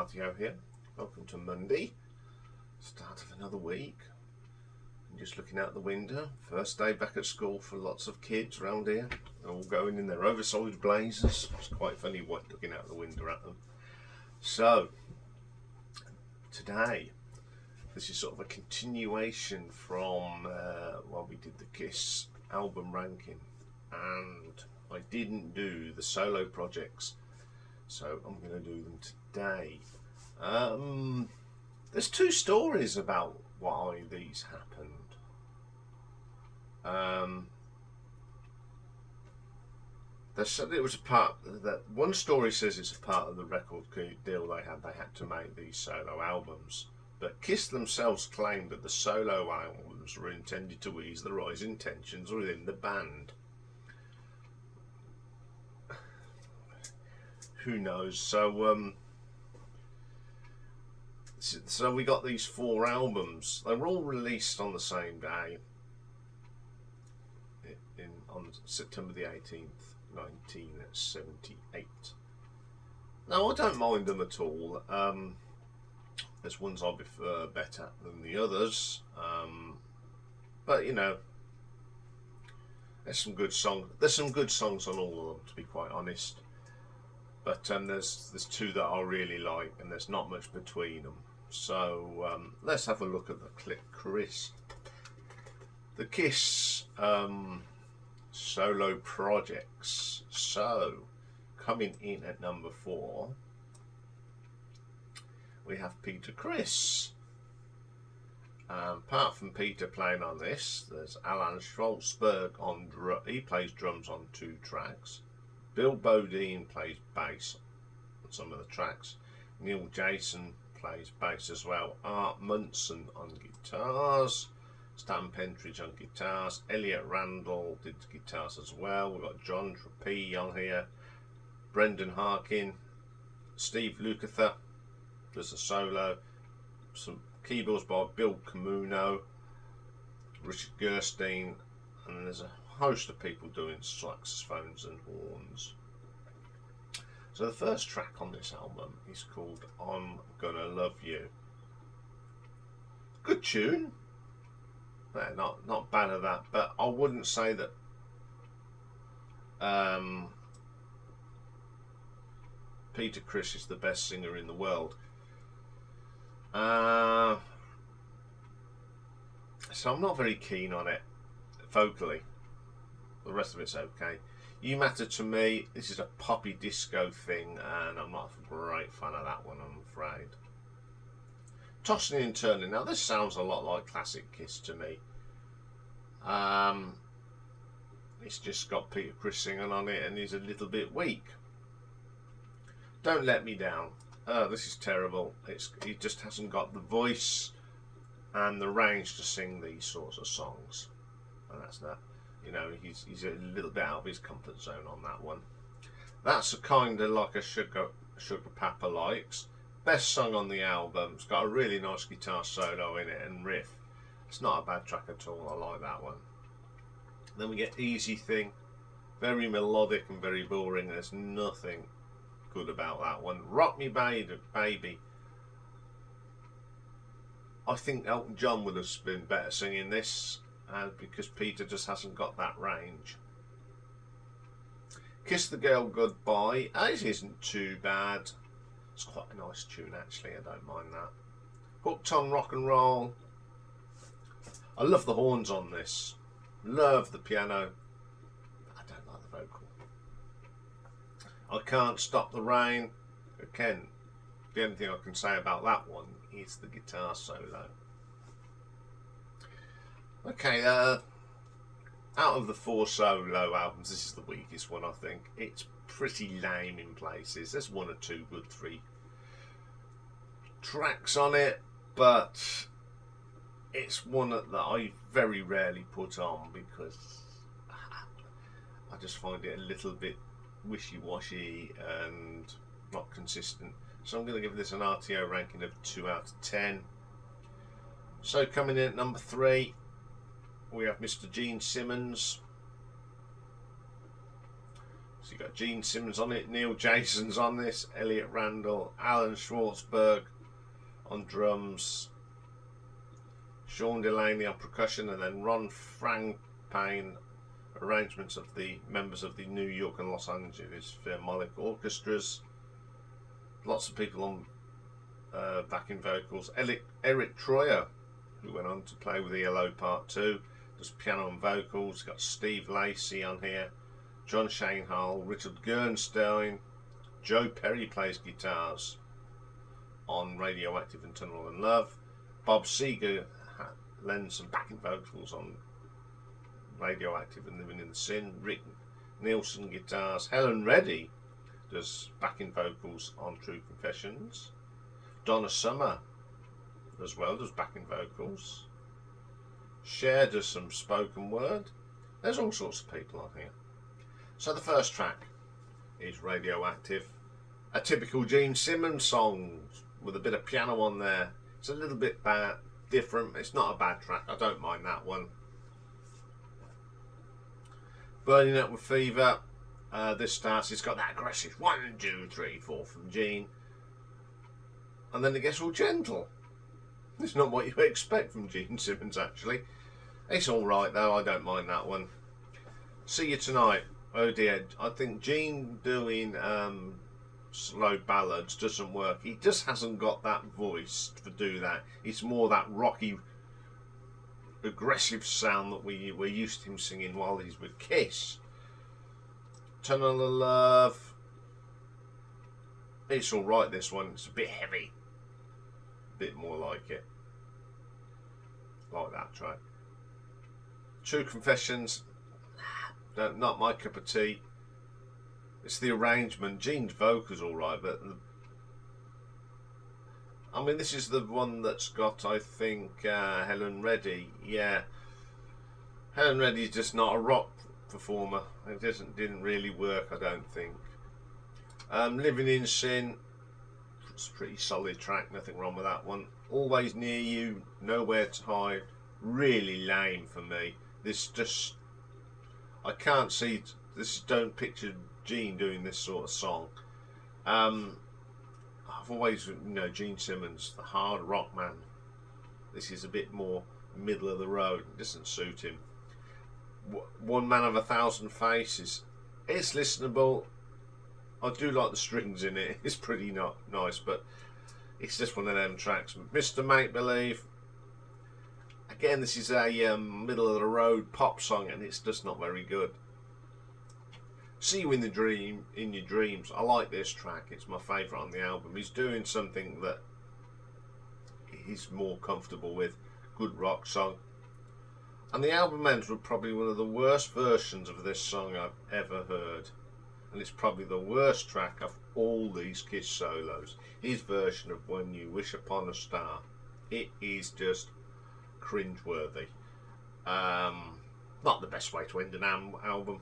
RTO here. Welcome to Monday, start of another week. I'm just looking out the window. First day back at school for lots of kids around here. They're all going in their oversized blazers. It's quite funny looking out the window at them. So, today, this is sort of a continuation from when we did the Kiss album ranking, and I didn't do the solo projects, so I'm going to do them today. There's two stories about why these happened. They said it was a part that one story says it's a part of the record deal they had to make these solo albums, but Kiss themselves claimed that the solo albums were intended to ease the rising tensions within the band. Who knows? So we got these 4 albums. They were all released on the same day, on September the 18th, 1978. Now, I don't mind them at all. There's ones I prefer better than the others, but you know, there's some good songs. There's some good songs on all of them, to be quite honest. But there's 2 that I really like, and there's not much between them. So let's have a look at the Chris. The Kiss solo projects. So, coming in at number 4, we have Peter Criss. Apart from Peter playing on this, there's Alan Schwartzberg on he plays drums on 2 tracks. Bill Bodine plays bass on some of the tracks. Neil Jason plays bass as well. Art Munson on guitars. Stan Pentridge on guitars. Elliot Randall did guitars as well. We've got John Trapee on here. Brendan Harkin. Steve Lukather does a solo. Some keyboards by Bill Camuno. Richard Gerstein. And then there's a host of people doing saxophones and horns. So the first track on this album is called I'm Gonna Love You. Good tune. Not bad at that, but I wouldn't say that Peter Criss is the best singer in the world. So I'm not very keen on it vocally. The rest of it's okay. You Matter to Me, this is a poppy disco thing, and I'm not a great fan of that one, I'm afraid. Tossing and Turning, now this sounds a lot like classic Kiss to me. It's just got Peter Criss singing on it, and he's a little bit weak. Don't Let Me Down, this is terrible. He just hasn't got the voice and the range to sing these sorts of songs, and that's that. You know, he's a little bit out of his comfort zone on that one. That's a kind of like a Sugar Papa likes. Best song on the album. It's got a really nice guitar solo in it and riff. It's not a bad track at all. I like that one. Then we get Easy Thing. Very melodic and very boring. There's nothing good about that one. Rock Me Baby. I think Elton John would have been better singing this, because Peter just hasn't got that range. Kiss the Girl Goodbye. It isn't too bad. It's quite a nice tune actually, I don't mind that. Hooked on Rock and Roll. I love the horns on this. Love the piano. I don't like the vocal. I Can't Stop the Rain. Again, the only thing I can say about that one is the guitar solo. Okay, out of the 4 solo albums, this is the weakest one, I think. It's pretty lame in places. There's 1 or 2 good 3 tracks on it, but it's one that I very rarely put on because I just find it a little bit wishy-washy and not consistent. So I'm going to give this an RTO ranking of 2 out of 10. So coming in at number 3, we have Mr. Gene Simmons. So you've got Gene Simmons on it, Neil Jason's on this, Elliot Randall, Alan Schwartzberg on drums, Sean Delaney on percussion, and then Ron Frangpain arrangements of the members of the New York and Los Angeles Philharmonic Orchestras. Lots of people on backing vocals. Eric Troyer, who went on to play with ELO Part 2, does piano and vocals. Got Steve Lacey on here, John Shane Hall, Richard Gernstein, Joe Perry plays guitars on Radioactive and Tunnel and Love. Bob Seger lends some backing vocals on Radioactive and Living in the Sin. Rick Nielsen guitars. Helen Reddy does backing vocals on True Confessions. Donna Summer as well does backing vocals. Cher does some spoken word. There's all sorts of people on here. So the first track is Radioactive, a typical Gene Simmons song with a bit of piano on there. It's a little bit different. It's not a bad track. I don't mind that one. Burning Up with Fever. This starts, it's got that aggressive 1, 2, 3, 4 from Gene, and then it gets all gentle. It's not what you expect from Gene Simmons, actually. It's alright though, I don't mind that one. See You Tonight. Oh dear, I think Gene doing slow ballads doesn't work. He just hasn't got that voice to do that. It's more that rocky, aggressive sound that we're used to him singing while he's with Kiss. Tunnel of Love. It's alright, this one. It's a bit heavy. A bit more like it. Like that track. True Confessions. Not my cup of tea. It's the arrangement. Gene's vocals alright, but I mean, this is the one that's got, I think, Helen Reddy. Yeah. Helen Reddy's just not a rock performer. It didn't really work, I don't think. Living in Sin, it's a pretty solid track, nothing wrong with that one. Always Near You, Nowhere to Hide, really lame for me. This just, I can't see this. Don't picture Gene doing this sort of song. I've always, Gene Simmons, the hard rock man. This is a bit more middle of the road. It doesn't suit him. One Man of a Thousand Faces. It's listenable. I do like the strings in it. It's pretty nice, but it's just one of them tracks. Mr. Make Believe. Again, this is a middle of the road pop song, and it's just not very good. See You in Your Dreams. I like this track. It's my favourite on the album. He's doing something that he's more comfortable with. Good rock song. And the album ends with probably one of the worst versions of this song I've ever heard. And it's probably the worst track of all these Kiss solos. His version of When You Wish Upon a Star. It is just cringeworthy. Not the best way to end an album.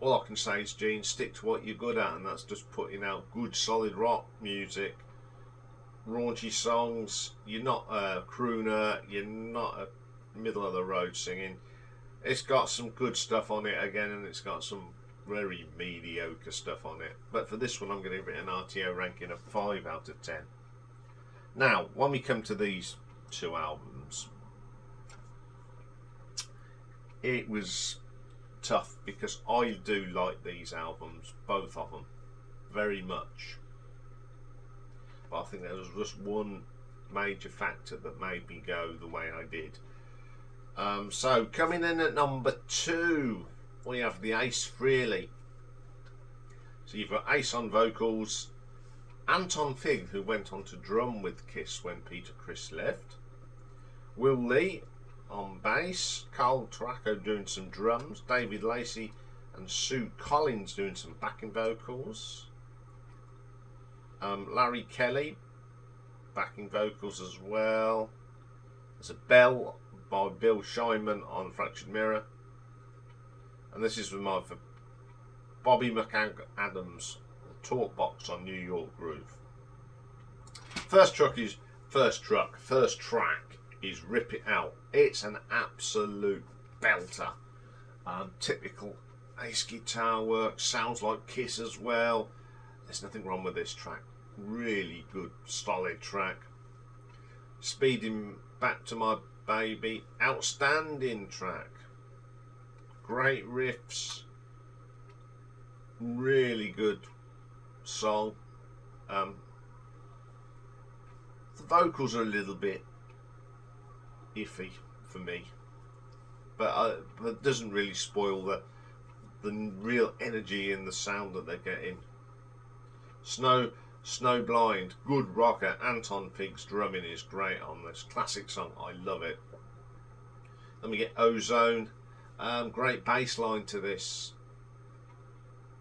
All I can say is, Gene, stick to what you're good at, and that's just putting out good solid rock music. Raunchy songs. You're not a crooner, you're not a middle of the road singing. It's got some good stuff on it again, and it's got some very mediocre stuff on it. But for this one, I'm going to give it an RTO ranking of 5 out of 10. Now, when we come to these two albums, it was tough because I do like these albums, both of them, very much. But I think there was just one major factor that made me go the way I did. So coming in at number 2, we have the Ace Frehley. So you've got Ace on vocals, Anton Fig, who went on to drum with Kiss when Peter Criss left, Will Lee on bass, Carl Torraco doing some drums, David Lacey and Sue Collins doing some backing vocals, Larry Kelly backing vocals as well. There's a bell by Bill Scheinman on Fractured Mirror, and this is with for Bobby McAdams, Talk Box on New York Groove. First track is Rip It Out. It's an absolute belter. Typical Ace guitar work, sounds like Kiss as well. There's nothing wrong with this track. Really good, solid track. Speeding Back to My Baby, outstanding track. Great riffs, really good song. The vocals are a little bit iffy for me, but it doesn't really spoil the real energy in the sound that they're getting. Snowblind, good rocker. Anton Figg's drumming is great on this classic song. I love it. Then we get Ozone. Great bass line to this.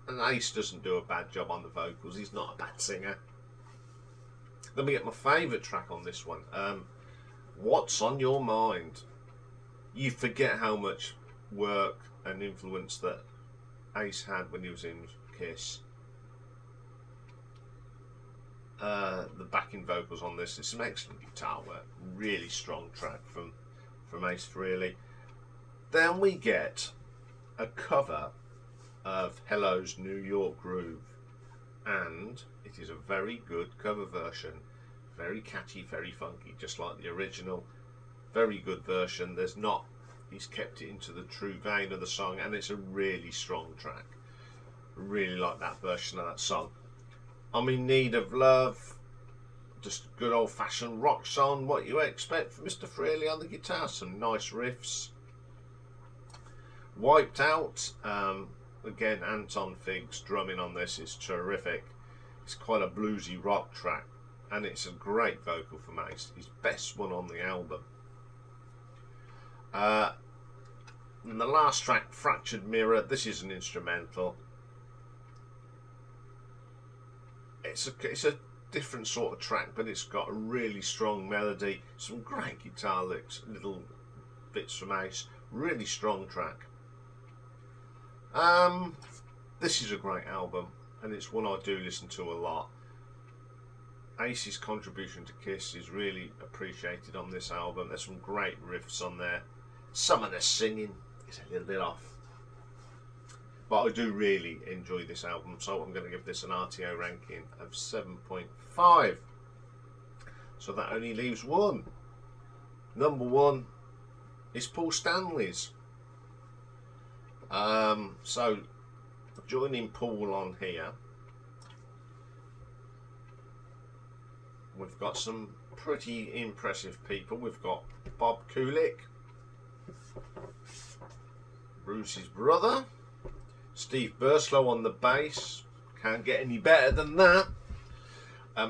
And Ace doesn't do a bad job on the vocals. He's not a bad singer. Then we get my favourite track on this one. What's on Your Mind? You forget how much work and influence that Ace had when he was in Kiss. The backing vocals on this is some excellent guitar work. Really strong track from Ace Frehley. Then we get a cover of Hello's New York Groove, and it is a very good cover version. Very catchy, very funky, just like the original. Very good version. He's kept it into the true vein of the song, and it's a really strong track. Really like that version of that song. I'm in Need of Love. Just a good old-fashioned rock song. What you expect from Mr. Frehley on the guitar. Some nice riffs. Wiped Out. Again, Anton Figg's drumming on this is terrific. It's quite a bluesy rock track, and it's a great vocal from Ace. His best one on the album. And the last track, Fractured Mirror. This is an instrumental. It's a different sort of track, but it's got a really strong melody, some great guitar licks, little bits from Ace. Really strong track. This is a great album, and it's one I do listen to a lot. Ace's contribution to Kiss is really appreciated on this album. There's some great riffs on there. Some of the singing is a little bit off, but I do really enjoy this album, so I'm going to give this an RTO ranking of 7.5. So that only leaves one. Number one is Paul Stanley's. So joining Paul on here, we've got some pretty impressive people. We've got Bob Kulick, Bruce's brother, Steve Burslow on the bass. Can't get any better than that.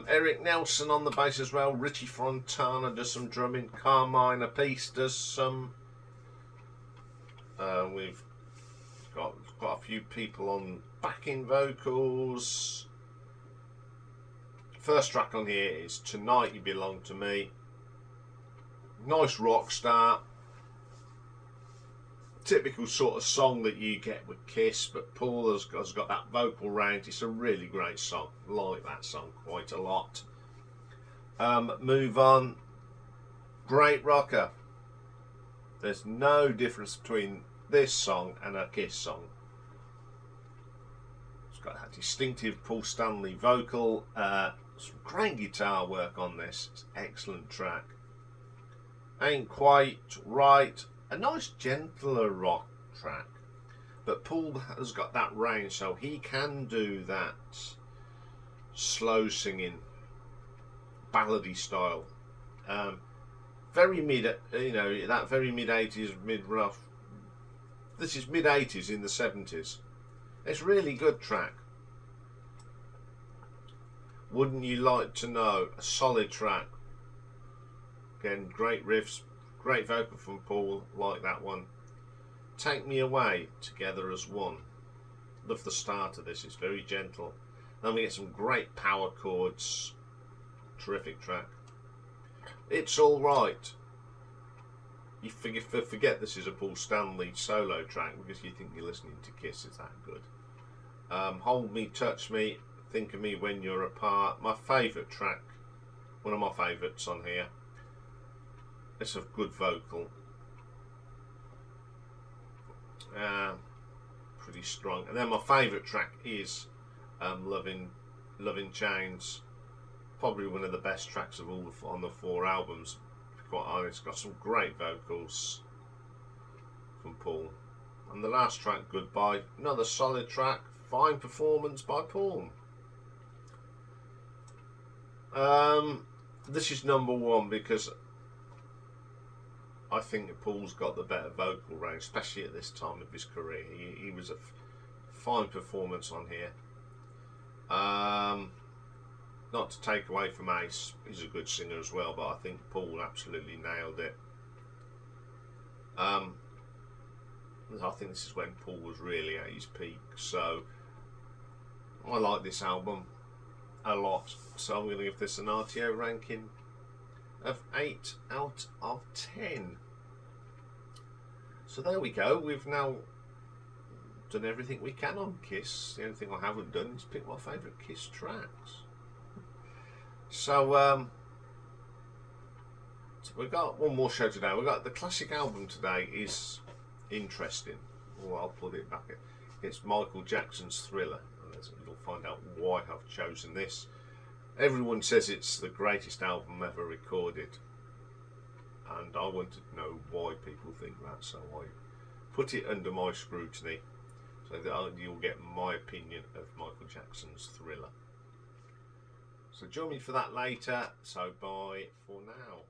Eric Nelson on the bass as well. Richie Fontana does some drumming. Carmine Apiece does some. We've got quite a few people on backing vocals. First track on here is Tonight You Belong to Me. Nice rock start. Typical sort of song that you get with Kiss, but Paul has got that vocal range. It's a really great song. I like that song quite a lot. Move On. Great rocker. There's no difference between this song and a Kiss song. It's got that distinctive Paul Stanley vocal. Some great guitar work on this. It's an excellent track. Ain't Quite Right. A nice gentler rock track, but Paul has got that range, so he can do that slow singing, ballady style. Very mid, that very mid 80s, mid rough. This is mid 80s in the 70s. It's a really good track. Wouldn't You Like to Know? A solid track. Again, great riffs. Great vocal from Paul, like that one. Take Me Away, Together as One. Love the start of this, it's very gentle. Then we get some great power chords. Terrific track. It's Alright. You forget this is a Paul Stanley solo track because you think you're listening to Kiss. It's that good. Hold Me, Touch Me, Think of Me When You're Apart. My favourite track. One of my favourites on here. It's a good vocal. Pretty strong. And then my favourite track is Loving Chains. Probably one of the best tracks of all on the 4 albums, to be quite honest. Got some great vocals from Paul. And the last track, Goodbye, another solid track, fine performance by Paul. This is number 1 because I think that Paul's got the better vocal range, especially at this time of his career. He was a fine performance on here. Not to take away from Ace, he's a good singer as well, but I think Paul absolutely nailed it. I think this is when Paul was really at his peak, so I like this album a lot. So I'm going to give this an RTO ranking of 8 out of 10. So there we go. We've now done everything we can on Kiss. The only thing I haven't done is pick my favourite Kiss tracks. So we've got one more show today. We've got the classic album today is interesting. Oh, I'll put it back. It's Michael Jackson's Thriller. You'll find out why I've chosen this. Everyone says it's the greatest album ever recorded, and I want to know why people think that, so I put it under my scrutiny so that you'll get my opinion of Michael Jackson's Thriller. So join me for that later, so bye for now.